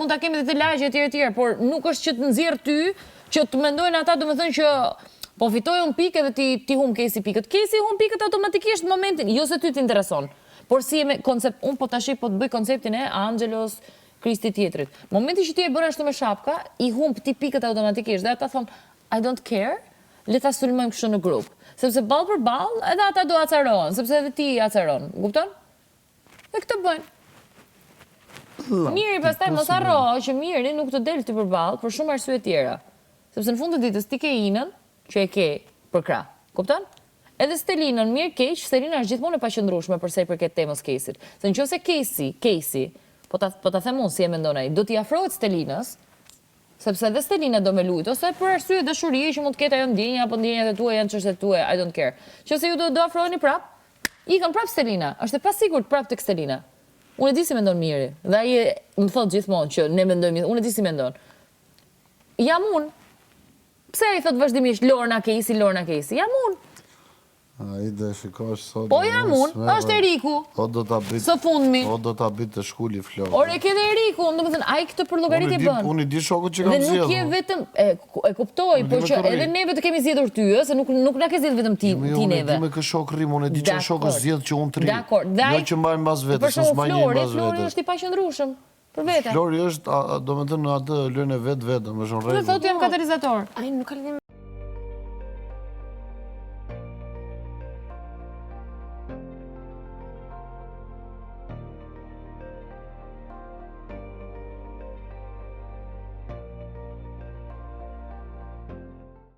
mund ta kemi edhe të lagje etj, por nuk është që të nxjerr ty, që të mendojnë ata domethënë që po fitoj un pikë edhe ti humb Kesi pikët. Kesi humb pikët automatikisht në momentin, jo se ty t'intereson. Por si me koncept, un po tash po të bëj konceptin e Angelos, Kristi tjetrit. Momenti që ti e bën ashtu me shapka, i humb ti pikët automatikisht dhe ata thon I don't care, le ta sulmojmë kështu në grup. Sepse ball për ball, edhe ata do acarohen, sepse edhe ti acaron. Kupton? Dhe këtë bëjnë. Miri, pastaj mos harro që Miri nuk të del ty përballë për shumë arsye tjera. Sepse në fund të ditës ti ke Inën, që e ke për krah. Kupton? Edhe Stelinën, mirë keq, Stelina është gjithmonë e paqëndrueshme për sa i përket temës Kesit. Se nëse Kesi, po ta them unë si e mendon ai, do t'i afrohet Stelinës, sepse edhe Stelina do me lut, ose për arsye dashurie që mund të ketë ajo ndjenja apo ndjenjat e tua janë çështjet tuaja, I don't care. Nëse ju do afroheni prap, ikën prap Stelina, është e pasigurt prap tek Stelina. Unë e di si mendon Miri, dhe ai më thot gjithmonë që ne mendojmë, unë e di si mendon. Jam unë. Pse ai thot vazhdimisht Lorna Kesi? Jam unë. Ai dhe shikosh sot. Po jam unë, është Eriku. Së fundmi. O do ta bit të shkuli Flori. Ore ke dhe Eriku, domethënë ai këtë për llogaritë bën. Unë di shokut që kam zgjedhur. Dhe nuk je vetëm e kuptoj, por që edhe neve të kemi zgjedhur ty, se nuk na ke zgjedhur vetëm ti neve. Unë di me kë shok rrim, unë di që shokët zgjedh që unë të rrim. Jo që mbajnë mbas vetes, mos mbajnë mbas vetes. Flori është i paqëndrueshëm për vete. Flori është, domethënë atë lënë vetëm, është në rregull. Thotë jam katalizator. Ai nuk ka